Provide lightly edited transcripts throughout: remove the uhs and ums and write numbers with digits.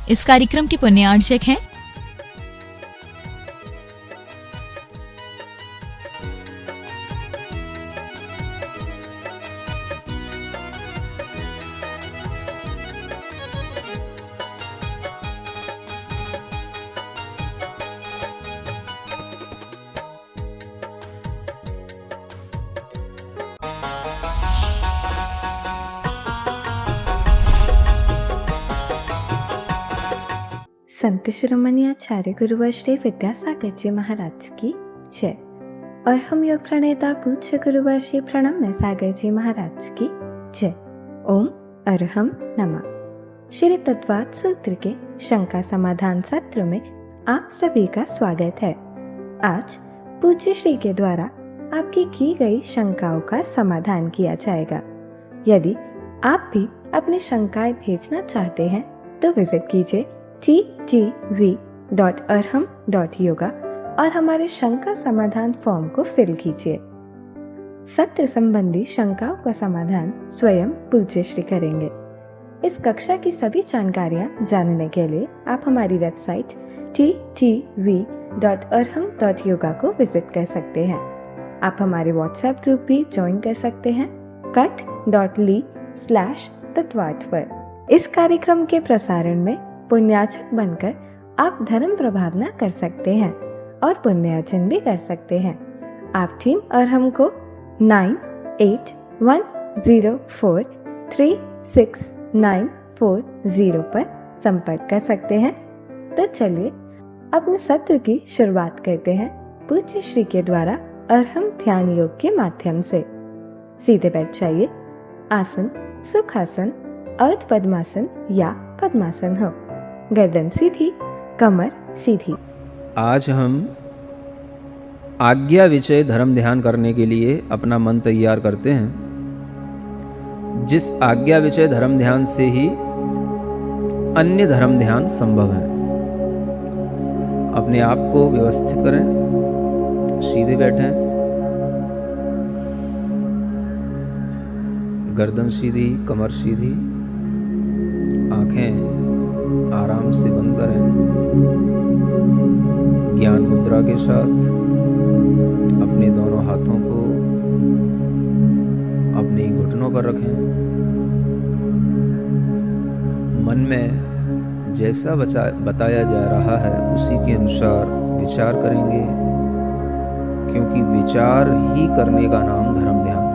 इस कार्यक्रम के पुण्यार्चक हैं संत शिरोमणि आचार्य गुरुवर श्री विद्यासागर जी महाराज की जय। और हम योग प्रणेता पूज्य गुरुवर श्री प्रणम्य सागर जी महाराज की जय। ओम अरहम नमः। श्री तत्वात् सूत्र के शंका समाधान सत्र में आप सभी का स्वागत है। आज पूज्य श्री के द्वारा आपकी की गई शंकाओं का समाधान किया जाएगा। यदि आप भी अपनी शंकाएं भेजना चाहते हैं तो विजिट कीजिए ttv.arham.yoga और हमारे शंका समाधान फॉर्म को फिल कीजिए। सत्र संबंधी शंकाओं का समाधान स्वयं पूज्य श्री करेंगे। इस कक्षा की सभी जानकारियां जानने के लिए आप हमारी वेबसाइट ttv.arham.yoga को विजिट कर सकते हैं। आप हमारे व्हाट्सएप ग्रुप भी ज्वाइन कर सकते हैं cut.ly/तत्वात् पर। इस कार्यक्रम के प्रसारण में पुण्यार्चक बनकर आप धर्म प्रभावना कर सकते हैं और पुण्यार्जन भी कर सकते हैं। आप टीम अरहम को 9810436940 पर संपर्क कर सकते हैं। तो चलिए अपने सत्र की शुरुआत करते हैं पूज्य श्री के द्वारा अरहम ध्यान योग के माध्यम से। सीधे बैठ जाइए। आसन सुखासन, अर्ध पद्मासन या पद्मासन हो। गर्दन सीधी, कमर सीधी। आज हम आज्ञा विषय धर्म ध्यान करने के लिए अपना मन तैयार करते हैं। जिस आज्ञा विषय धर्म ध्यान से ही अन्य धर्म ध्यान संभव है। अपने आप को व्यवस्थित करें, सीधे बैठें, गर्दन सीधी, कमर सीधी, आंखें आराम से बंद करें। ज्ञान मुद्रा के साथ अपने दोनों हाथों को अपने घुटनों पर रखें। मन में जैसा बताया जा रहा है उसी के अनुसार विचार करेंगे, क्योंकि विचार ही करने का नाम धर्म ध्यान है।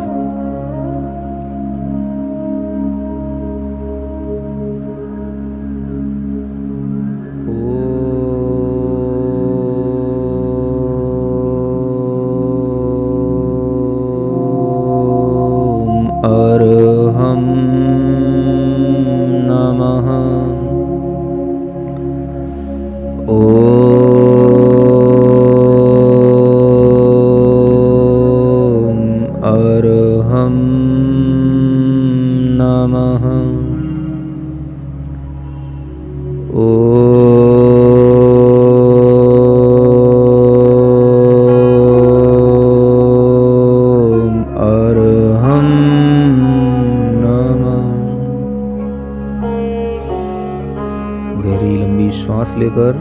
गहरी लंबी श्वास लेकर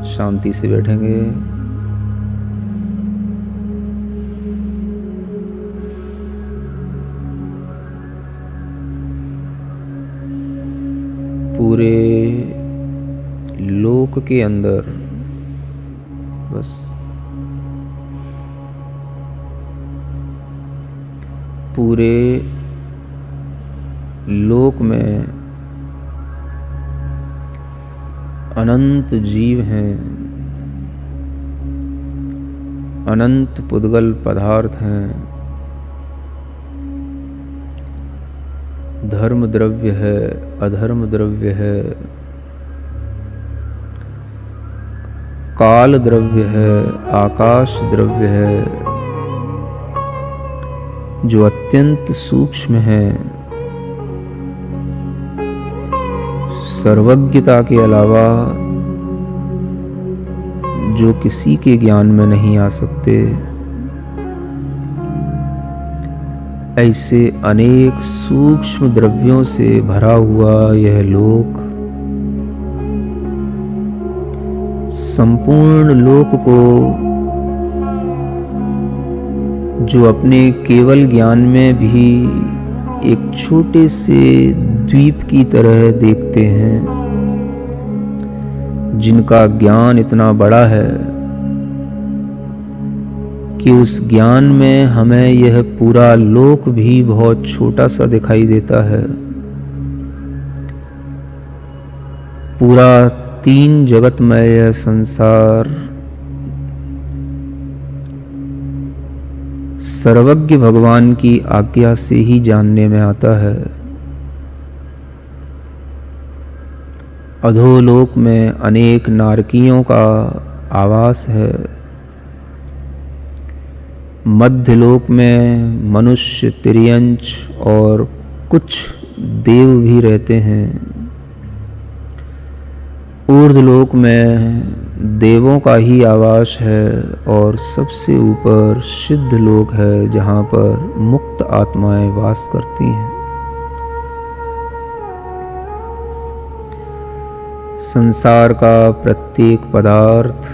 शांति से बैठेंगे। पूरे लोक के अंदर बस पूरे लोक में अनंत जीव हैं, अनंत पुद्गल पदार्थ हैं, धर्म द्रव्य है, अधर्म द्रव्य है, काल द्रव्य है, आकाश द्रव्य है, जो अत्यंत सूक्ष्म है, सर्वज्ञता के अलावा जो किसी के ज्ञान में नहीं आ सकते। ऐसे अनेक सूक्ष्म द्रव्यों से भरा हुआ यह लोक संपूर्ण लोक को जो अपने केवल ज्ञान में भी एक छोटे से द्वीप की तरह देखते हैं, जिनका ज्ञान इतना बड़ा है कि उस ज्ञान में हमें यह पूरा लोक भी बहुत छोटा सा दिखाई देता है। पूरा 3 जगतमय यह संसार सर्वज्ञ भगवान की आज्ञा से ही जानने में आता है। अधोलोक में अनेक नारकियों का आवास है। मध्यलोक में मनुष्य, तिर्यंच और कुछ देव भी रहते हैं। ऊर्ध्वलोक में देवों का ही आवास है और सबसे ऊपर सिद्ध लोक है, जहाँ पर मुक्त आत्माएं वास करती हैं। संसार का प्रत्येक पदार्थ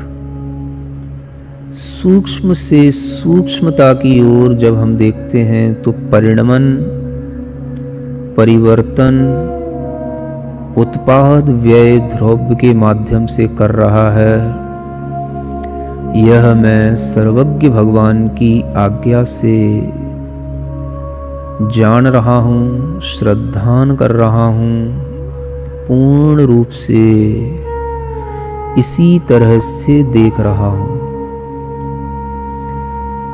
सूक्ष्म से सूक्ष्मता की ओर जब हम देखते हैं तो परिणमन, परिवर्तन, उत्पाद व्यय द्रव्य के माध्यम से कर रहा है। यह मैं सर्वज्ञ भगवान की आज्ञा से जान रहा हूँ, श्रद्धान कर रहा हूँ, पूर्ण रूप से इसी तरह से देख रहा हूँ।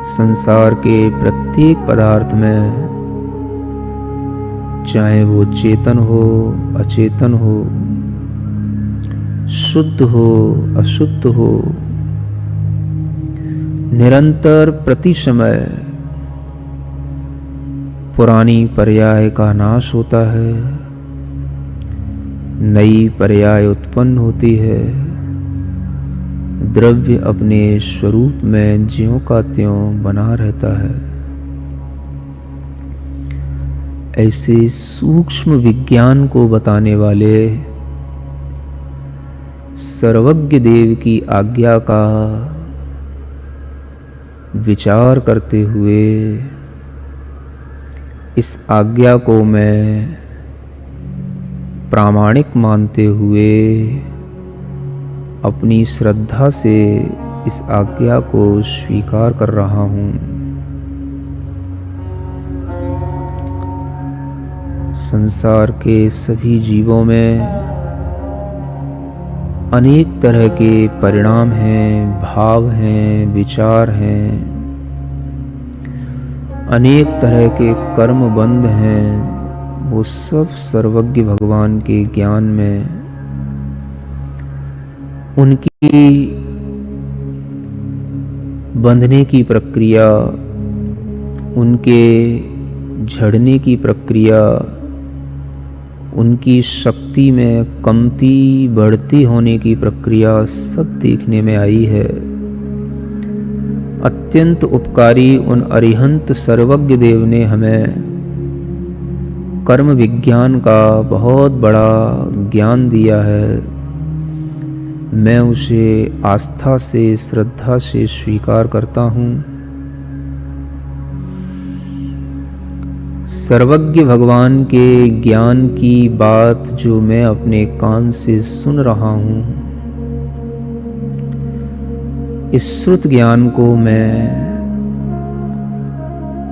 संसार के प्रत्येक पदार्थ में, चाहे वो चेतन हो, अचेतन हो, शुद्ध हो, अशुद्ध हो, निरंतर प्रति समय पुरानी पर्याय का नाश होता है, नई पर्याय उत्पन्न होती है। द्रव्य अपने स्वरूप में ज्यों का त्यों बना रहता है। ऐसे सूक्ष्म विज्ञान को बताने वाले सर्वज्ञ देव की आज्ञा का विचार करते हुए इस आज्ञा को मैं प्रामाणिक मानते हुए अपनी श्रद्धा से इस आज्ञा को स्वीकार कर रहा हूँ। संसार के सभी जीवों में अनेक तरह के परिणाम हैं, भाव हैं, विचार हैं, अनेक तरह के कर्म बंध हैं। वो सब सर्वज्ञ भगवान के ज्ञान में उनकी बंधने की प्रक्रिया, उनके झड़ने की प्रक्रिया, उनकी शक्ति में कमती बढ़ती होने की प्रक्रिया सब देखने में आई है। अत्यंत उपकारी उन अरिहंत सर्वज्ञ देव ने हमें कर्म विज्ञान का बहुत बड़ा ज्ञान दिया है। मैं उसे आस्था से, श्रद्धा से स्वीकार करता हूँ। सर्वज्ञ भगवान के ज्ञान की बात जो मैं अपने कान से सुन रहा हूँ, इस श्रुत ज्ञान को मैं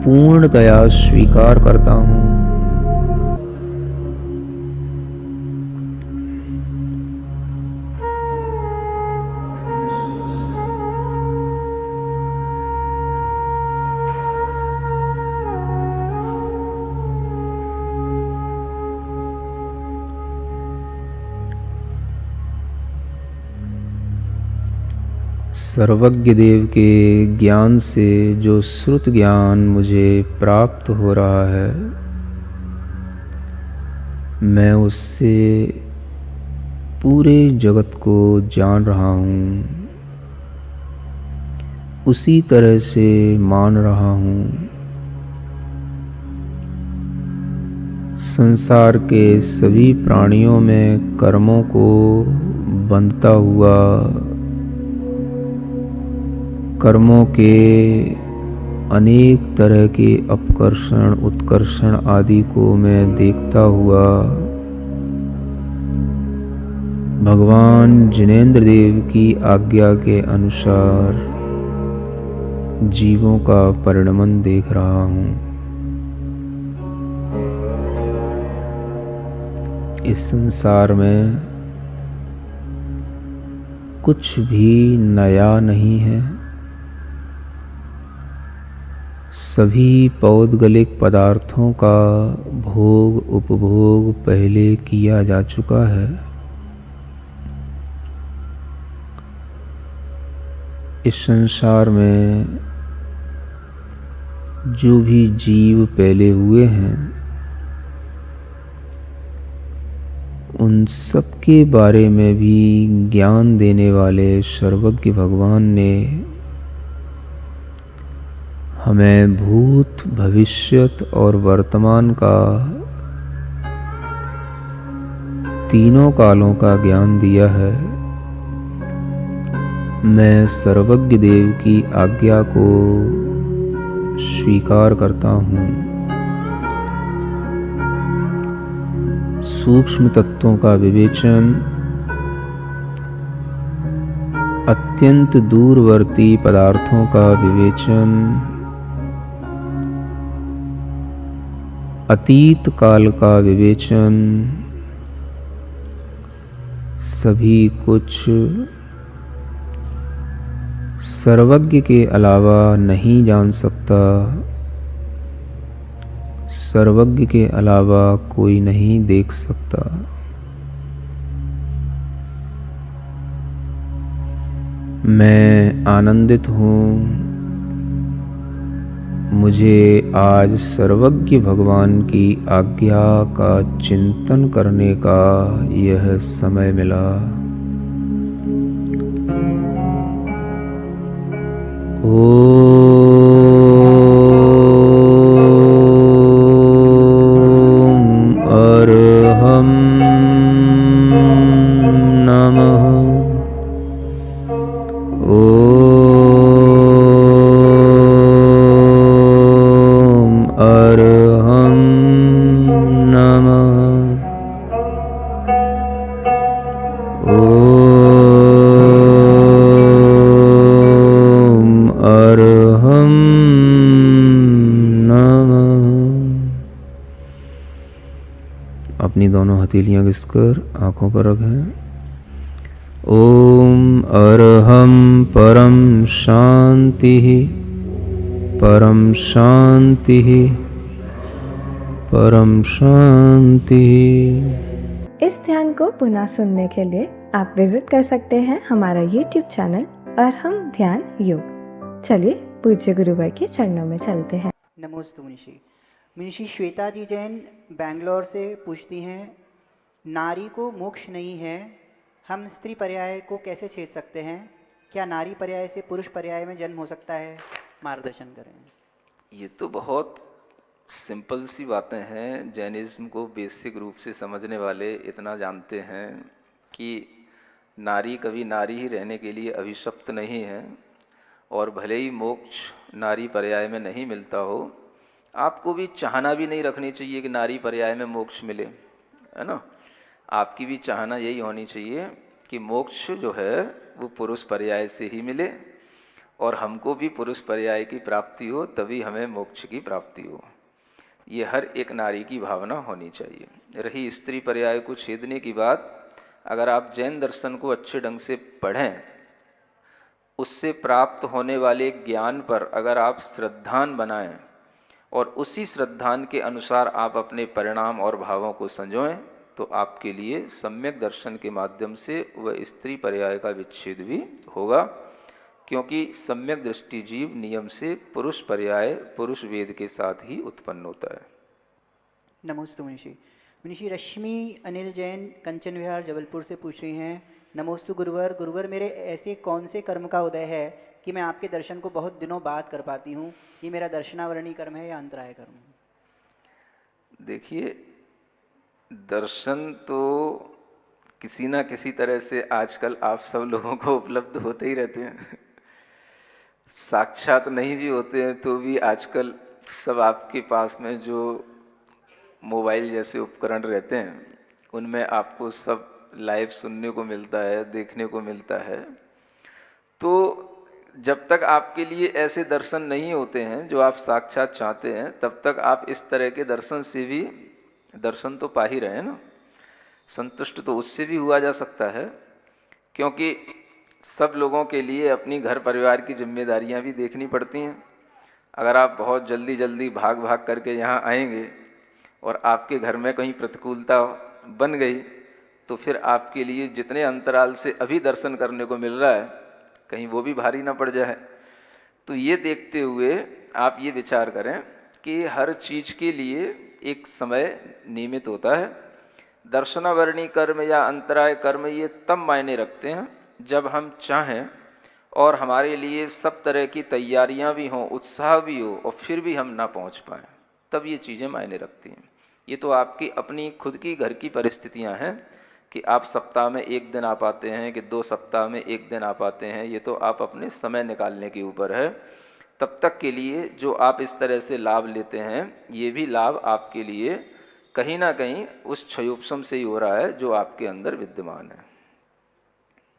पूर्णतया स्वीकार करता हूँ। सर्वज्ञ देव के ज्ञान से जो श्रुत ज्ञान मुझे प्राप्त हो रहा है, मैं उससे पूरे जगत को जान रहा हूँ, उसी तरह से मान रहा हूँ। संसार के सभी प्राणियों में कर्मों को बंधता हुआ कर्मों के अनेक तरह के अपकर्षण उत्कर्षण आदि को मैं देखता हुआ भगवान जिनेंद्र देव की आज्ञा के अनुसार जीवों का परिणमन देख रहा हूँ। इस संसार में कुछ भी नया नहीं है। सभी पौद्गलिक पदार्थों का भोग उपभोग पहले किया जा चुका है। इस संसार में जो भी जीव पहले हुए हैं उन सब के बारे में भी ज्ञान देने वाले सर्वज्ञ भगवान ने हमें भूत भविष्यत और वर्तमान का तीनों कालों का ज्ञान दिया है। मैं सर्वज्ञ देव की आज्ञा को स्वीकार करता हूँ। सूक्ष्म तत्वों का विवेचन, अत्यंत दूरवर्ती पदार्थों का विवेचन, अतीत काल का विवेचन, सभी कुछ सर्वज्ञ के अलावा नहीं जान सकता। सर्वज्ञ के अलावा कोई नहीं देख सकता। मैं आनंदित हूँ। मुझे आज सर्वज्ञ भगवान की आज्ञा का चिंतन करने का यह समय मिला। अरहं नमः। अरहं नमः। अरहं नमः। अपनी दोनों हथेलियां घिसकर आंखों पर रखें। ओम अरहं परम शांति परम शांति परम शांति। इस ध्यान को पुनः सुनने के लिए आप विजिट कर सकते हैं हमारा YouTube चैनल अरहम ध्यान योग। चलिए पूज्य गुरुवर के चरणों में चलते हैं। नमोस्तु मुनिषी। मुनिषी श्वेता जी जैन बैंगलोर से पूछती हैं, नारी को मोक्ष नहीं है, हम स्त्री पर्याय को कैसे छेद सकते हैं? क्या नारी पर्याय से पुरुष पर्याय में जन्म हो सकता है? मार्गदर्शन करें। ये तो बहुत सिंपल सी बातें हैं। जैनिज्म को बेसिक रूप से समझने वाले इतना जानते हैं कि नारी कभी नारी ही रहने के लिए अभिशप्त नहीं है, और भले ही मोक्ष नारी पर्याय में नहीं मिलता हो, आपको भी चाहना भी नहीं रखनी चाहिए कि नारी पर्याय में मोक्ष मिले, है ना। आपकी भी चाहना यही होनी चाहिए कि मोक्ष जो है वो पुरुष पर्याय से ही मिले, और हमको भी पुरुष पर्याय की प्राप्ति हो, तभी हमें मोक्ष की प्राप्ति हो। ये हर एक नारी की भावना होनी चाहिए। रही स्त्री पर्याय को छेदने की बात, अगर आप जैन दर्शन को अच्छे ढंग से पढ़ें, उससे प्राप्त होने वाले ज्ञान पर अगर आप श्रद्धान बनाएं और उसी श्रद्धान के अनुसार आप अपने परिणाम और भावों को संजोएं, तो आपके लिए सम्यक दर्शन के माध्यम से वह स्त्री पर्याय का विच्छेद भी होगा, क्योंकि सम्यक दृष्टि जीव नियम से पुरुष पर्याय पुरुष वेद के साथ ही उत्पन्न होता है। नमोस्तु मुनिषी। मुनिषी रश्मि अनिल जैन कंचन विहार जबलपुर से पूछ रही हैं, नमोस्तु गुरुवर। गुरुवर, मेरे ऐसे कौन से कर्म का उदय है कि मैं आपके दर्शन को बहुत दिनों बाद कर पाती हूँ? ये मेरा दर्शनावरणी कर्म है या अंतराय कर्म है? देखिए, दर्शन तो किसी ना किसी तरह से आजकल आप सब लोगों को उपलब्ध होते ही रहते हैं, साक्षात नहीं भी होते हैं तो भी आजकल सब आपके पास में जो मोबाइल जैसे उपकरण रहते हैं उनमें आपको सब लाइव सुनने को मिलता है, देखने को मिलता है। तो जब तक आपके लिए ऐसे दर्शन नहीं होते हैं जो आप साक्षात चाहते हैं, तब तक आप इस तरह के दर्शन से भी दर्शन तो पा ही रहे हैं ना। संतुष्ट तो उससे भी हुआ जा सकता है, क्योंकि सब लोगों के लिए अपनी घर परिवार की जिम्मेदारियां भी देखनी पड़ती हैं। अगर आप बहुत जल्दी जल्दी भाग भाग करके यहाँ आएंगे और आपके घर में कहीं प्रतिकूलता बन गई तो फिर आपके लिए जितने अंतराल से अभी दर्शन करने को मिल रहा है कहीं वो भी भारी ना पड़ जाए। तो ये देखते हुए आप ये विचार करें कि हर चीज़ के लिए एक समय नियमित होता है। दर्शनावरणी कर्म या अंतराय कर्म ये तब मायने रखते हैं जब हम चाहें और हमारे लिए सब तरह की तैयारियां भी हों, उत्साह भी हो, और फिर भी हम ना पहुंच पाएं, तब ये चीज़ें मायने रखती हैं। ये तो आपकी अपनी खुद की घर की परिस्थितियां हैं कि आप सप्ताह में एक दिन आ पाते हैं कि 2 सप्ताह में एक दिन आ पाते हैं, ये तो आप अपने समय निकालने के ऊपर है। तब तक के लिए जो आप इस तरह से लाभ लेते हैं, ये भी लाभ आपके लिए कहीं ना कहीं उस क्षयोपशम से ही हो रहा है जो आपके अंदर विद्यमान है।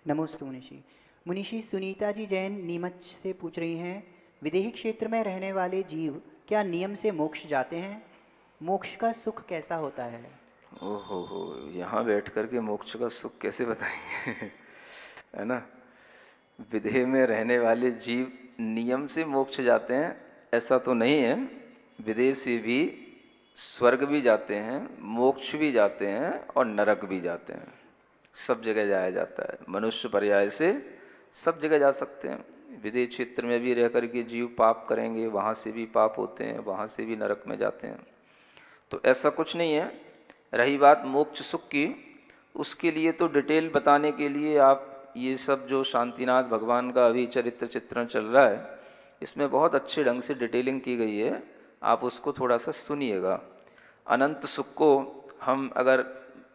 नमोस्तु मुनिषी। मुनिषी सुनीता जी जैन नीमच से पूछ रही हैं, विदेही क्षेत्र में रहने वाले जीव क्या नियम से मोक्ष जाते हैं? मोक्ष का सुख कैसा होता है? ओहो हो, यहाँ बैठ करके मोक्ष का सुख कैसे बताएंगे है ना। विदेह में रहने वाले जीव नियम से मोक्ष जाते हैं ऐसा तो नहीं है। विदेह से भी स्वर्ग भी जाते हैं, मोक्ष भी जाते हैं और नरक भी जाते हैं। सब जगह जाया जाता है। मनुष्य पर्याय से सब जगह जा सकते हैं। विदेह क्षेत्र में भी रह कर के जीव पाप करेंगे, वहाँ से भी पाप होते हैं, वहाँ से भी नरक में जाते हैं। तो ऐसा कुछ नहीं है। रही बात मोक्ष सुख की, उसके लिए तो डिटेल बताने के लिए आप ये सब जो शांतिनाथ भगवान का अभी चरित्र चित्रण चल रहा है, इसमें बहुत अच्छे ढंग से डिटेलिंग की गई है, आप उसको थोड़ा सा सुनिएगा। अनंत सुख को हम अगर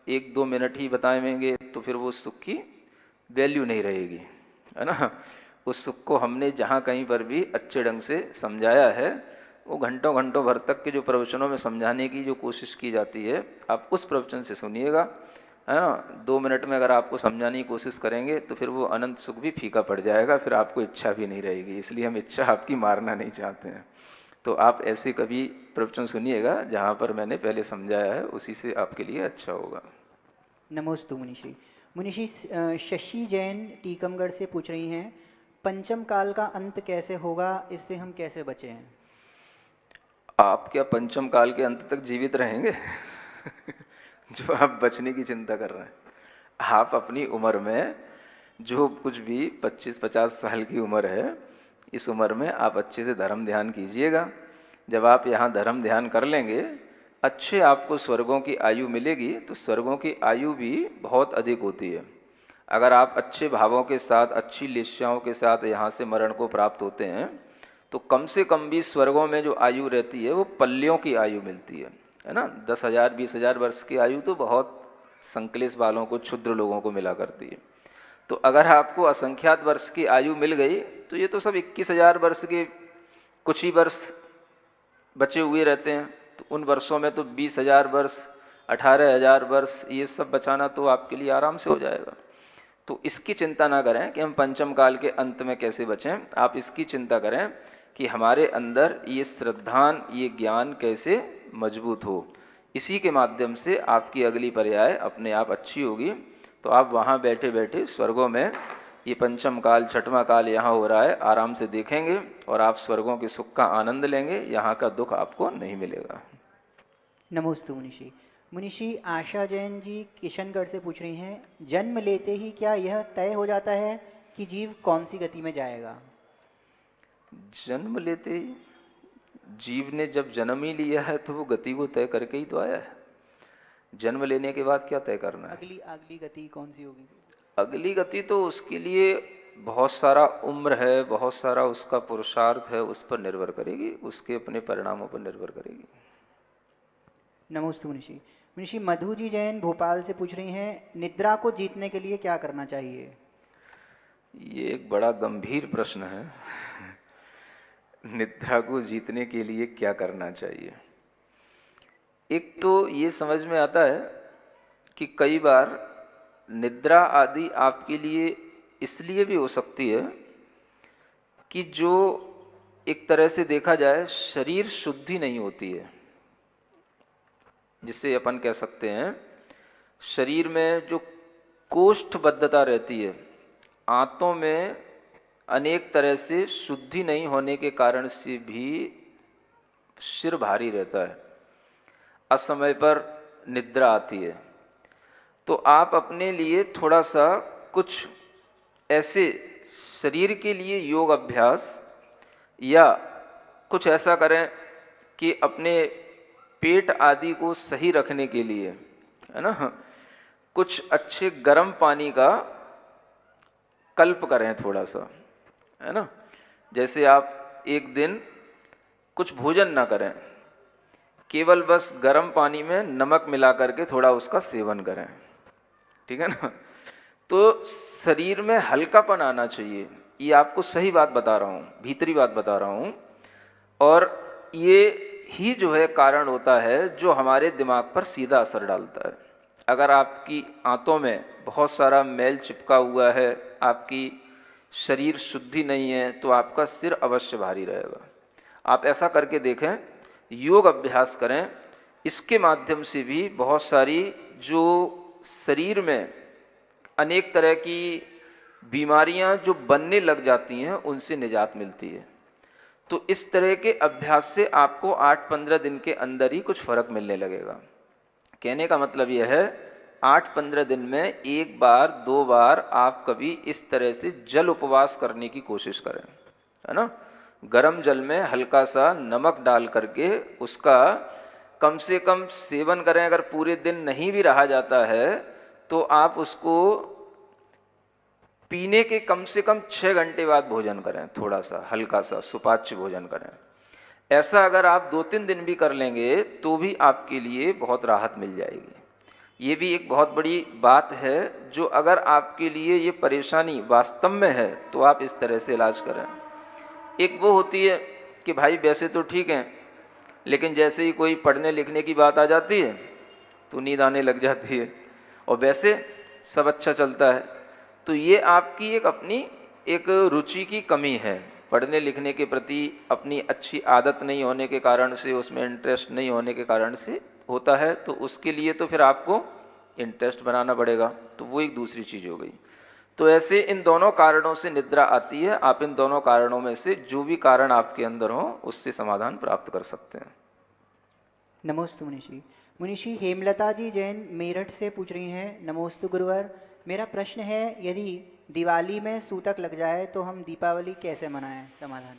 1-2 मिनट ही बताएंगे तो फिर वो सुख की वैल्यू नहीं रहेगी, है ना। उस सुख को हमने जहाँ कहीं पर भी अच्छे ढंग से समझाया है, वो घंटों घंटों भर तक के जो प्रवचनों में समझाने की जो कोशिश की जाती है, आप उस प्रवचन से सुनिएगा, है ना। 2 मिनट में अगर आपको समझाने की कोशिश करेंगे तो फिर वो अनंत सुख भी फीका पड़ जाएगा, फिर आपको इच्छा भी नहीं रहेगी। इसलिए हम इच्छा आपकी मारना नहीं चाहते हैं। तो आप ऐसे कभी प्रवचन सुनिएगा जहाँ पर मैंने पहले समझाया है, उसी से आपके लिए अच्छा होगा। नमोस्तु मुनिषी। मुनिषी शशि जैन टीकमगढ़ से पूछ रही हैं, पंचम काल का अंत कैसे होगा, इससे हम कैसे बचे हैं? आप क्या पंचम काल के अंत तक जीवित रहेंगे जो आप बचने की चिंता कर रहे हैं? आप अपनी उम्र में जो कुछ भी 25-50 साल की उम्र है, इस उम्र में आप अच्छे से धर्म ध्यान कीजिएगा। जब आप यहाँ धर्म ध्यान कर लेंगे, अच्छे आपको स्वर्गों की आयु मिलेगी, तो स्वर्गों की आयु भी बहुत अधिक होती है। अगर आप अच्छे भावों के साथ, अच्छी लिस्याओं के साथ यहाँ से मरण को प्राप्त होते हैं, तो कम से कम भी स्वर्गों में जो आयु रहती है वो पल्लियों की आयु मिलती है ना। 10,000 20,000 वर्ष की आयु तो बहुत संकलेश वालों को, क्षुद्र लोगों को मिला करती है। तो अगर आपको असंख्यात वर्ष की आयु मिल गई तो ये तो सब 21,000 वर्ष के कुछ ही वर्ष बचे हुए रहते हैं। तो उन वर्षों में तो 20,000 वर्ष, 18,000 वर्ष, ये सब बचाना तो आपके लिए आराम से हो जाएगा। तो इसकी चिंता ना करें कि हम पंचम काल के अंत में कैसे बचें। आप इसकी चिंता करें कि हमारे अंदर ये श्रद्धान, ये ज्ञान कैसे मजबूत हो। इसी के माध्यम से आपकी अगली पर्याय अपने आप अच्छी होगी। तो आप वहाँ बैठे बैठे स्वर्गों में ये पंचम काल, छठवां काल यहाँ हो रहा है, आराम से देखेंगे और आप स्वर्गों के सुख का आनंद लेंगे। यहाँ का दुख आपको नहीं मिलेगा। नमोस्तु मुनिषी। मुनिषी आशा जैन जी किशनगढ़ से पूछ रही हैं, जन्म लेते ही क्या यह तय हो जाता है कि जीव कौन सी गति में जाएगा? जन्म लेते ही जीव ने जब जन्म ही लिया है तो वो गति को तय करके ही तो आया है। जन्म लेने के बाद क्या तय करना है? अगली गति कौन सी होगी? अगली गति तो उसके लिए बहुत सारा उम्र है, बहुत सारा उसका पुरुषार्थ है, उस पर निर्भर करेगी, उसके अपने परिणामों पर निर्भर करेगी। नमोस्तु मुनिषी। मुनिषी मधु जी जैन भोपाल से पूछ रही हैं, निद्रा को जीतने के लिए क्या करना चाहिए? ये एक बड़ा गंभीर प्रश्न है। निद्रा को जीतने के लिए क्या करना चाहिए। एक तो ये समझ में आता है कि कई बार निद्रा आदि आपके लिए इसलिए भी हो सकती है कि जो एक तरह से देखा जाए शरीर शुद्धि नहीं होती है, जिसे अपन कह सकते हैं शरीर में जो कोष्ठबद्धता रहती है, आंतों में अनेक तरह से शुद्धि नहीं होने के कारण से भी सिर भारी रहता है, असमय पर निद्रा आती है। तो आप अपने लिए थोड़ा सा कुछ ऐसे शरीर के लिए योग अभ्यास या कुछ ऐसा करें कि अपने पेट आदि को सही रखने के लिए, है ना, कुछ अच्छे गर्म पानी का कल्प करें थोड़ा सा, है ना। जैसे आप एक दिन कुछ भोजन ना करें, केवल बस गर्म पानी में नमक मिला करके थोड़ा उसका सेवन करें, ठीक है ना। तो शरीर में हल्कापन आना चाहिए, ये आपको सही बात बता रहा हूँ, भीतरी बात बता रहा हूँ। और ये ही जो है कारण होता है जो हमारे दिमाग पर सीधा असर डालता है। अगर आपकी आंतों में बहुत सारा मैल चिपका हुआ है, आपकी शरीर शुद्धि नहीं है, तो आपका सिर अवश्य भारी रहेगा। आप ऐसा करके देखें, योग अभ्यास करें, इसके माध्यम से भी बहुत सारी जो शरीर में अनेक तरह की बीमारियां जो बनने लग जाती हैं उनसे निजात मिलती है। तो इस तरह के अभ्यास से आपको 8-15 दिन के अंदर ही कुछ फर्क मिलने लगेगा। कहने का मतलब यह है 8-15 दिन में एक बार 2 बार आप कभी इस तरह से जल उपवास करने की कोशिश करें, है ना। गर्म जल में हल्का सा नमक डाल करके उसका कम से कम सेवन करें। अगर पूरे दिन नहीं भी रहा जाता है तो आप उसको पीने के कम से कम 6 घंटे बाद भोजन करें, थोड़ा सा हल्का सा सुपाच्य भोजन करें। ऐसा अगर आप 2-3 दिन भी कर लेंगे तो भी आपके लिए बहुत राहत मिल जाएगी। ये भी एक बहुत बड़ी बात है, जो अगर आपके लिए ये परेशानी वास्तव में है तो आप इस तरह से इलाज करें। एक वो होती है कि भाई वैसे तो ठीक है, लेकिन जैसे ही कोई पढ़ने लिखने की बात आ जाती है तो नींद आने लग जाती है, और वैसे सब अच्छा चलता है। तो ये आपकी एक अपनी एक रुचि की कमी है, पढ़ने लिखने के प्रति अपनी अच्छी आदत नहीं होने के कारण से, उसमें इंटरेस्ट नहीं होने के कारण से होता है। तो उसके लिए तो फिर आपको इंटरेस्ट बनाना पड़ेगा, तो वो एक दूसरी चीज़ हो गई। तो ऐसे इन दोनों कारणों से निद्रा आती है। आप इन दोनों कारणों में से जो भी कारण आपके अंदर हो उससे समाधान प्राप्त कर सकते हैं। नमोस्तु मुनिषी। मुनिषी हेमलता जी जैन मेरठ से पूछ रही हैं, नमोस्तु गुरुवर, मेरा प्रश्न है यदि दिवाली में सूतक लग जाए तो हम दीपावली कैसे मनाएं? समाधान।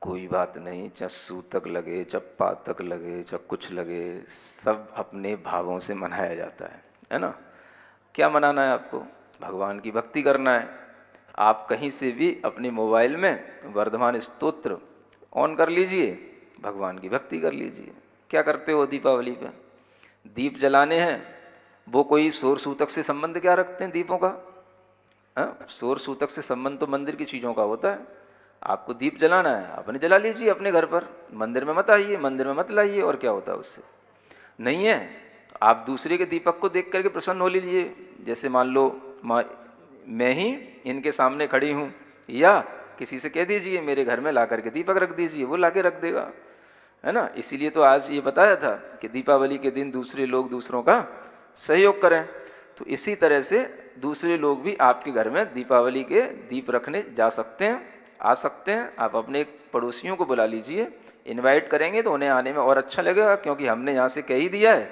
कोई बात नहीं, चाहे सूतक लगे, चाहे पातक लगे, चाहे कुछ लगे, सब अपने भावों से मनाया जाता है ना। क्या मनाना है आपको? भगवान की भक्ति करना है। आप कहीं से भी अपने मोबाइल में वर्धमान स्तोत्र ऑन कर लीजिए, भगवान की भक्ति कर लीजिए। क्या करते हो दीपावली पे? दीप जलाने हैं, वो कोई सौर सूतक से संबंध क्या रखते हैं दीपों का? हाँ, सौर सूतक से संबंध तो मंदिर की चीज़ों का होता है। आपको दीप जलाना है, आपने जला लीजिए अपने घर पर, मंदिर में मत आइए, मंदिर में मत लाइए। और क्या होता है उससे? नहीं है, आप दूसरे के दीपक को देख करके प्रसन्न हो लीजिए। जैसे मान लो मैं ही इनके सामने खड़ी हूँ, या किसी से कह दीजिए मेरे घर में ला करके दीपक रख दीजिए, वो ला के रख देगा, है ना। इसीलिए तो आज ये बताया था कि दीपावली के दिन दूसरे लोग दूसरों का सहयोग करें। तो इसी तरह से दूसरे लोग भी आपके घर में दीपावली के दीप रखने जा सकते हैं, आ सकते हैं। आप अपने पड़ोसियों को बुला लीजिए, इनवाइट करेंगे तो उन्हें आने में और अच्छा लगेगा, क्योंकि हमने यहाँ से कह ही दिया है,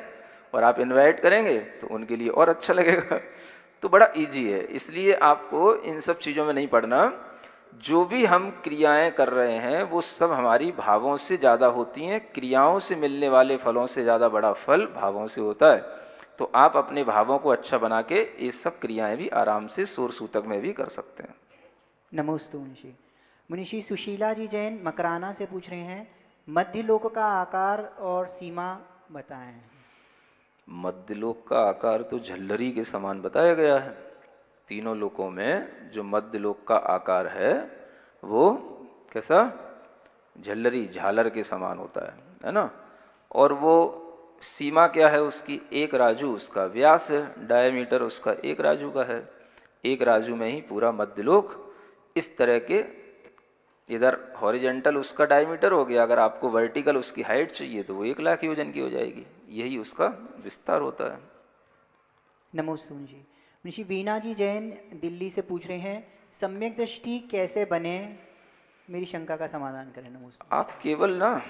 और आप इनवाइट करेंगे तो उनके लिए और अच्छा लगेगा। तो बड़ा इजी है, इसलिए आपको इन सब चीज़ों में नहीं पड़ना। जो भी हम क्रियाएं कर रहे हैं वो सब हमारी भावों से ज़्यादा होती हैं। क्रियाओं से मिलने वाले फलों से ज़्यादा बड़ा फल भावों से होता है। तो आप अपने भावों को अच्छा बना के ये सब क्रियाएं भी आराम से सौर सूतक में भी कर सकते हैं। नमोस्तु मुनिषी। मुनिषी सुशीला जी जैन मकराना से पूछ रहे हैं, मध्यलोक का आकार और सीमा बताएं। मध्यलोक का आकार तो झल्लरी के समान बताया गया है। तीनों लोकों में जो मध्यलोक का आकार है वो कैसा? झल्लरी झालर के समान होता है ना। और वो सीमा क्या है उसकी, एक राजू उसका व्यास है, डायमीटर उसका एक राजू का है। एक राजू में ही पूरा मध्यलोक इस तरह के, इधर हॉरिजेंटल उसका डायमीटर हो गया, अगर आपको वर्टिकल उसकी हाइट चाहिए तो वो 1,00,000 योजन की हो जाएगी। यही उसका विस्तार होता है। नमोस्तु मुनिषी। मुनिषी वीणा जी जैन दिल्ली से पूछ रहे हैं, सम्यक दृष्टि कैसे बने, मेरी शंका का समाधान करें। नमोस्तु। आप केवल ना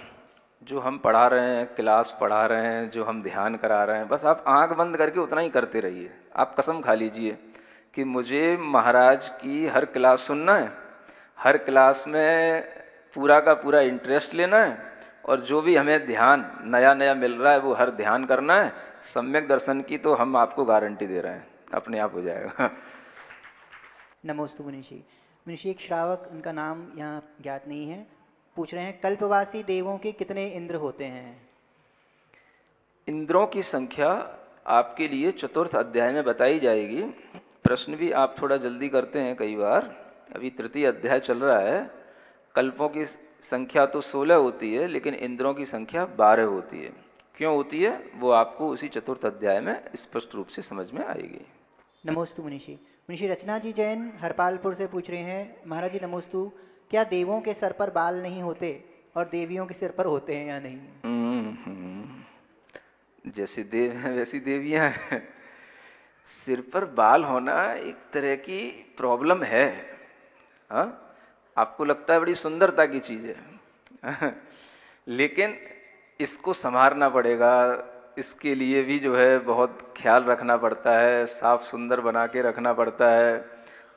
जो हम पढ़ा रहे हैं, क्लास पढ़ा रहे हैं, जो हम ध्यान करा रहे हैं, बस आप आंख बंद करके उतना ही करते रहिए। आप कसम खा लीजिए कि मुझे महाराज की हर क्लास सुनना है, हर क्लास में पूरा का पूरा इंटरेस्ट लेना है, और जो भी हमें ध्यान नया नया मिल रहा है वो हर ध्यान करना है। सम्यक दर्शन की तो हम आपको गारंटी दे रहे हैं, अपने आप हो जाएगा। नमोस्तु मुनिषी। मुनिषी एक श्रावक, उनका नाम यहाँ ज्ञात नहीं है, पूछ रहे हैं कल्पवासी देवों के कितने इंद्र होते हैं? इंद्रों की संख्या आपके लिए चतुर्थ अध्याय में बताई जाएगी। प्रश्न भी आप थोड़ा जल्दी करते हैं कई बार, अभी तृतीय अध्याय चल रहा है। कल्पों की संख्या तो 16 होती है, लेकिन इंद्रों की संख्या 12 होती है। क्यों होती है वो आपको उसी चतुर्थ अध्याय में स्पष्ट रूप से समझ में आएगी। नमोस्तु मुनिषी। मुनिषी रचना जी जैन हरपालपुर से पूछ रहे हैं, महाराज जी नमोस्तु, क्या देवों के सर पर बाल नहीं होते और देवियों के सिर पर होते हैं या नहीं? जैसे देव हैं वैसी देवियां हैं। सिर पर बाल होना एक तरह की प्रॉब्लम है। हाँ, आपको लगता है बड़ी सुंदरता की चीज़ है, लेकिन इसको संवारना पड़ेगा। इसके लिए भी जो है बहुत ख्याल रखना पड़ता है, साफ सुंदर बना के रखना पड़ता है,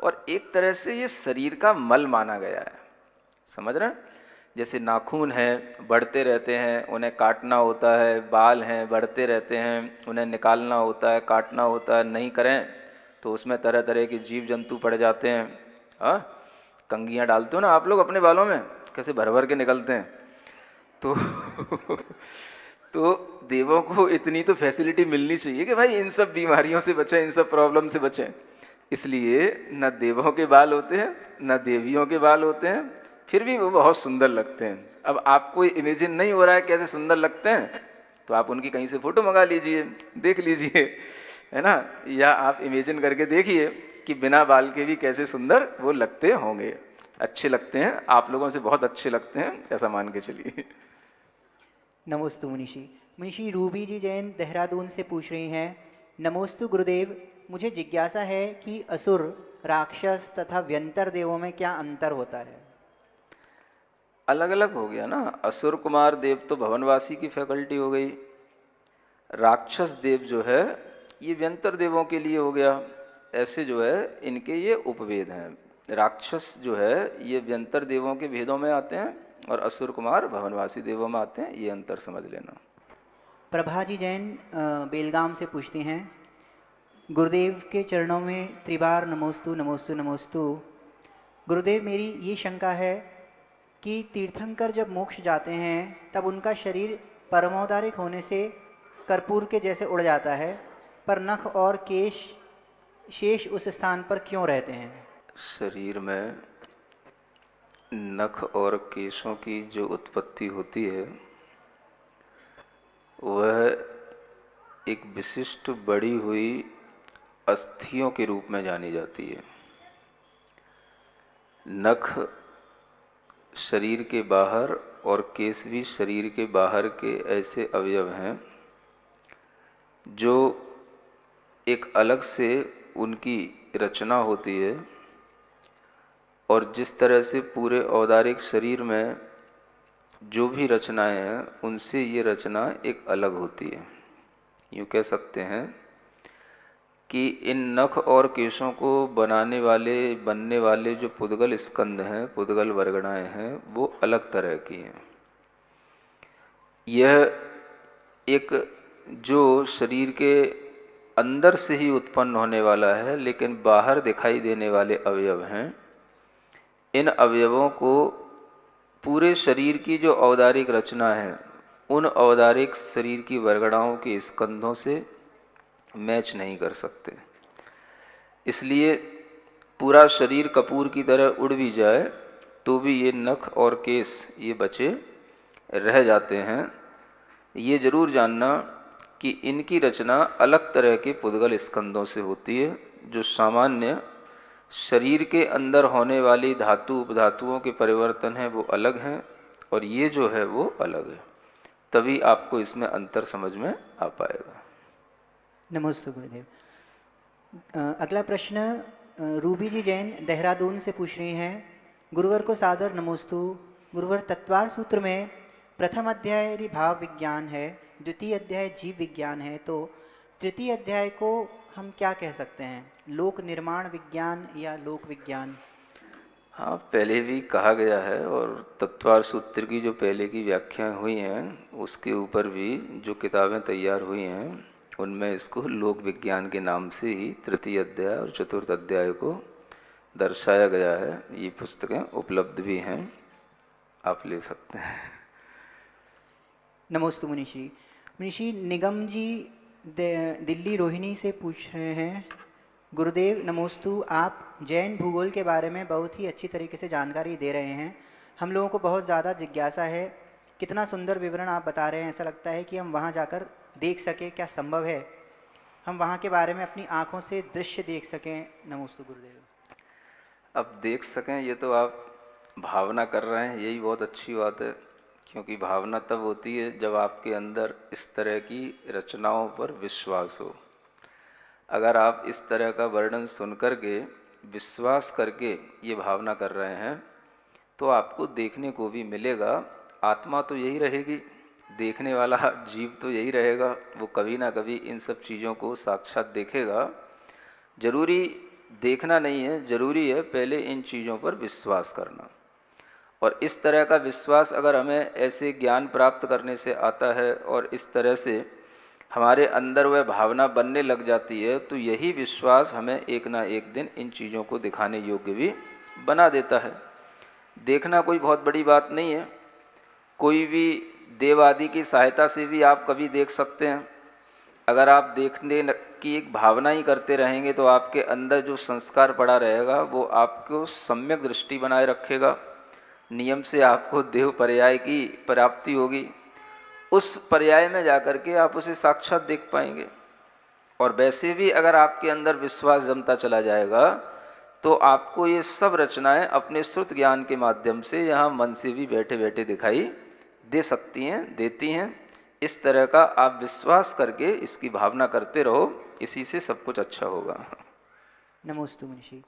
और एक तरह से ये शरीर का मल माना गया है। समझ रहे हैं? जैसे नाखून हैं बढ़ते रहते हैं, उन्हें काटना होता है, बाल हैं बढ़ते रहते हैं, उन्हें निकालना होता है, काटना होता है, नहीं करें तो उसमें तरह तरह के जीव जंतु पड़ जाते हैं। हाँ, कंघियाँ डालते हो ना आप लोग अपने बालों में, कैसे भर भर के निकलते हैं। तो तो देवों को इतनी तो फैसिलिटी मिलनी चाहिए कि भाई इन सब बीमारियों से बचें, इन सब प्रॉब्लम से बचें। इसलिए न देवों के बाल होते हैं न देवियों के बाल होते हैं, फिर भी वो बहुत सुंदर लगते हैं। अब आपको इमेजिन नहीं हो रहा है कैसे सुंदर लगते हैं, तो आप उनकी कहीं से फ़ोटो मंगा लीजिए, देख लीजिए, है ना, या आप इमेजिन करके देखिए कि बिना बाल के भी कैसे सुंदर वो लगते होंगे। अच्छे लगते हैं, आप लोगों से बहुत अच्छे लगते हैं, ऐसा मान के चलिए। नमोस्तु मुनिषी। मुनिषी रूबी जी जैन देहरादून से पूछ रही हैं, नमोस्तु गुरुदेव, मुझे जिज्ञासा है कि असुर, राक्षस तथा व्यंतर देवों में क्या अंतर होता है? अलग अलग हो गया ना। असुर कुमार देव तो भवनवासी की फैकल्टी हो गई, राक्षस देव जो है ये व्यंतर देवों के लिए हो गया। ऐसे जो है इनके ये उपवेद हैं। राक्षस जो है ये व्यंतर देवों के भेदों में आते हैं और असुर कुमार भवनवासी देवों में आते हैं, ये अंतर समझ लेना। प्रभा जी जैन बेलगाम से पूछते हैं, गुरुदेव के चरणों में त्रिबार नमोस्तु नमोस्तु नमोस्तु। गुरुदेव मेरी ये शंका है कि तीर्थंकर जब मोक्ष जाते हैं तब उनका शरीर परमोदारिक होने से कर्पूर के जैसे उड़ जाता है, पर नख और केश शेष उस स्थान पर क्यों रहते हैं? शरीर में नख और केशों की जो उत्पत्ति होती है वह एक विशिष्ट बड़ी हुई अस्थियों के रूप में जानी जाती है। नख शरीर के बाहर और केश भी शरीर के बाहर के ऐसे अवयव हैं जो एक अलग से उनकी रचना होती है, और जिस तरह से पूरे औदारिक शरीर में जो भी रचनाएं हैं उनसे ये रचना एक अलग होती है। यूँ कह सकते हैं कि इन नख और केशों को बनने वाले जो पुद्गल स्कंद हैं, पुद्गल वर्गणाएं हैं, वो अलग तरह की हैं। यह एक जो शरीर के अंदर से ही उत्पन्न होने वाला है लेकिन बाहर दिखाई देने वाले अवयव हैं। इन अवयवों को पूरे शरीर की जो औदारिक रचना है उन औदारिक शरीर की वर्गणाओं के स्कंधों से मैच नहीं कर सकते। इसलिए पूरा शरीर कपूर की तरह उड़ भी जाए तो भी ये नख और केस ये बचे रह जाते हैं। ये जरूर जानना कि इनकी रचना अलग तरह के पुद्गल स्कंदों से होती है, जो सामान्य शरीर के अंदर होने वाली धातु उपधातुओं के परिवर्तन हैं वो अलग हैं, और ये जो है वो अलग है। तभी आपको इसमें अंतर समझ में आ पाएगा। नमस्ते गुरुदेव। अगला प्रश्न रूबी जी जैन देहरादून से पूछ रही हैं, गुरुवर को सादर नमोस्तु। गुरुवर, तत्वार सूत्र में प्रथम अध्याय यदि भाव विज्ञान है, द्वितीय अध्याय जीव विज्ञान है, तो तृतीय अध्याय को हम क्या कह सकते हैं, लोक निर्माण विज्ञान या लोक विज्ञान? हाँ, पहले भी कहा गया है, और तत्वार सूत्र की जो पहले की व्याख्याएं हुई हैं उसके ऊपर भी जो किताबें तैयार हुई हैं उनमें इसको लोक विज्ञान के नाम से ही तृतीय अध्याय और चतुर्थ अध्याय को दर्शाया गया है। ये पुस्तकें उपलब्ध भी हैं, आप ले सकते हैं। नमोस्तु मुनिषी। मुनिषी निगम जी दिल्ली रोहिणी से पूछ रहे हैं, गुरुदेव नमोस्तु, आप जैन भूगोल के बारे में बहुत ही अच्छी तरीके से जानकारी दे रहे हैं। हम लोगों को बहुत ज़्यादा जिज्ञासा है, कितना सुंदर विवरण आप बता रहे हैं, ऐसा लगता है कि हम वहाँ जाकर देख सकें। क्या संभव है हम वहाँ के बारे में अपनी आँखों से दृश्य देख सकें? नमोस्तु गुरुदेव। अब देख सकें ये तो आप भावना कर रहे हैं, यही बहुत अच्छी बात है, क्योंकि भावना तब होती है जब आपके अंदर इस तरह की रचनाओं पर विश्वास हो। अगर आप इस तरह का वर्णन सुन करके विश्वास करके ये भावना कर रहे हैं तो आपको देखने को भी मिलेगा। आत्मा तो यही रहेगी, देखने वाला जीव तो यही रहेगा, वो कभी ना कभी इन सब चीज़ों को साक्षात देखेगा। जरूरी देखना नहीं है, जरूरी है पहले इन चीज़ों पर विश्वास करना। और इस तरह का विश्वास अगर हमें ऐसे ज्ञान प्राप्त करने से आता है और इस तरह से हमारे अंदर वह भावना बनने लग जाती है, तो यही विश्वास हमें एक ना एक दिन इन चीज़ों को दिखाने योग्य भी बना देता है। देखना कोई बहुत बड़ी बात नहीं है, कोई भी देव आदि की सहायता से भी आप कभी देख सकते हैं। अगर आप देखने की एक भावना ही करते रहेंगे तो आपके अंदर जो संस्कार पड़ा रहेगा वो आपको सम्यक दृष्टि बनाए रखेगा। नियम से आपको देव पर्याय की प्राप्ति होगी, उस पर्याय में जाकर के आप उसे साक्षात देख पाएंगे। और वैसे भी अगर आपके अंदर विश्वास जमता चला जाएगा तो आपको ये सब रचनाएं अपने श्रुत ज्ञान के माध्यम से यहाँ मन से भी बैठे बैठे दिखाई दे सकती हैं, देती हैं। इस तरह का आप विश्वास करके इसकी भावना करते रहो, इसी से सब कुछ अच्छा होगा। नमोस्तु मुनिषी।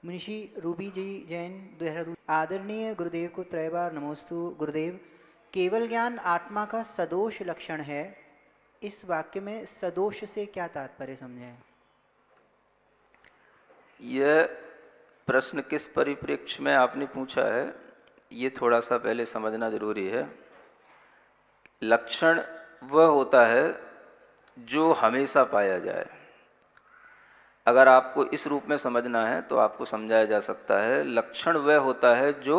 मुनिषी रूबी जी जैन देहरादून, आदरणीय गुरुदेव को त्रय बार नमोस्तु। गुरुदेव, केवल ज्ञान आत्मा का सदोष लक्षण है, इस वाक्य में सदोष से क्या तात्पर्य समझें? यह प्रश्न किस परिप्रेक्ष्य में आपने पूछा है, ये थोड़ा सा पहले समझना जरूरी है। लक्षण वह होता है जो हमेशा पाया जाए। अगर आपको इस रूप में समझना है तो आपको समझाया जा सकता है, लक्षण वह होता है जो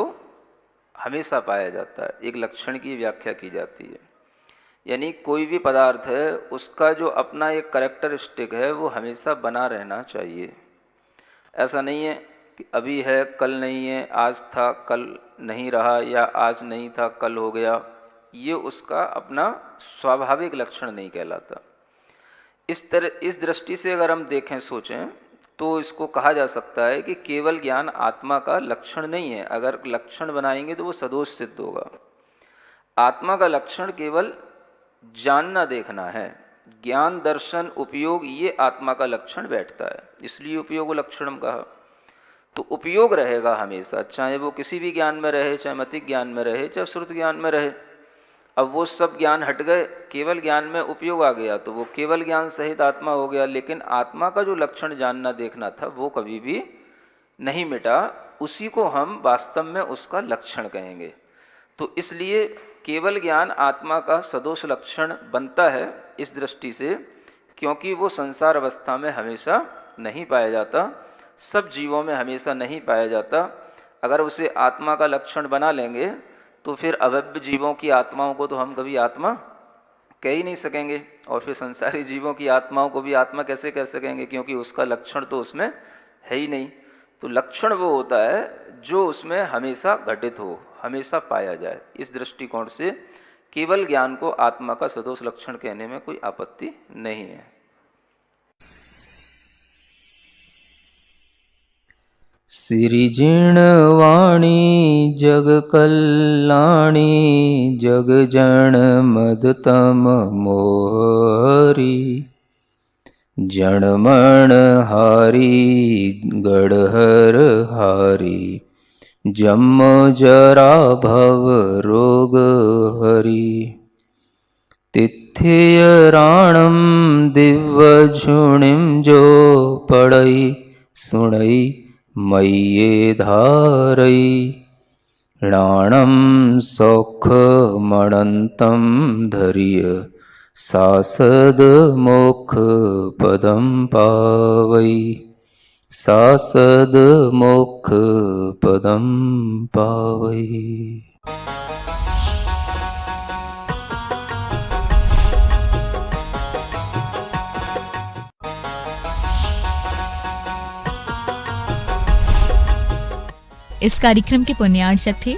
हमेशा पाया जाता है। एक लक्षण की व्याख्या की जाती है, यानी कोई भी पदार्थ है उसका जो अपना एक कैरेक्टरिस्टिक है वो हमेशा बना रहना चाहिए। ऐसा नहीं है कि अभी है कल नहीं है, आज था कल नहीं रहा, या आज नहीं था कल हो गया। ये उसका अपना स्वाभाविक लक्षण नहीं कहलाता। इस दृष्टि से अगर हम देखें, सोचें, तो इसको कहा जा सकता है कि केवल ज्ञान आत्मा का लक्षण नहीं है। अगर लक्षण बनाएंगे तो वो सदोष सिद्ध होगा। आत्मा का लक्षण केवल जानना देखना है। ज्ञान दर्शन उपयोग ये आत्मा का लक्षण बैठता है, इसलिए उपयोग लक्षणम कहा। तो उपयोग रहेगा हमेशा, चाहे वो किसी भी ज्ञान में रहे, चाहे मतिक ज्ञान में रहे, चाहे श्रुत ज्ञान में रहे। अब वो सब ज्ञान हट गए, केवल ज्ञान में उपयोग आ गया तो वो केवल ज्ञान सहित आत्मा हो गया। लेकिन आत्मा का जो लक्षण जानना देखना था वो कभी भी नहीं मिटा, उसी को हम वास्तव में उसका लक्षण कहेंगे। तो इसलिए केवल ज्ञान आत्मा का सदोष लक्षण बनता है इस दृष्टि से, क्योंकि वो संसार अवस्था में हमेशा नहीं पाया जाता, सब जीवों में हमेशा नहीं पाया जाता। अगर उसे आत्मा का लक्षण बना लेंगे तो फिर अभव्य जीवों की आत्माओं को तो हम कभी आत्मा कह ही नहीं सकेंगे, और फिर संसारी जीवों की आत्माओं को भी आत्मा कैसे कह सकेंगे, क्योंकि उसका लक्षण तो उसमें है ही नहीं। तो लक्षण वो होता है जो उसमें हमेशा घटित हो, हमेशा पाया जाए। इस दृष्टिकोण से केवल ज्ञान को आत्मा का सदोष लक्षण कहने में कोई आपत्ति नहीं है। सिरिजिण वाणी जग कल्याणी जग जन मदतम मोहरी जनमण हारी गढ़हर हारी जम जरा भव रोग हरि तिथ्य राणम दिव्य झुणिम जो पड़ई सुणई मय्ये धारई राणम सौख मणंतम धर्य सासद मोक्ष पदम पावई सासद मोक्ष पदम पावई। इस कार्यक्रम के पुण्यार्चक थे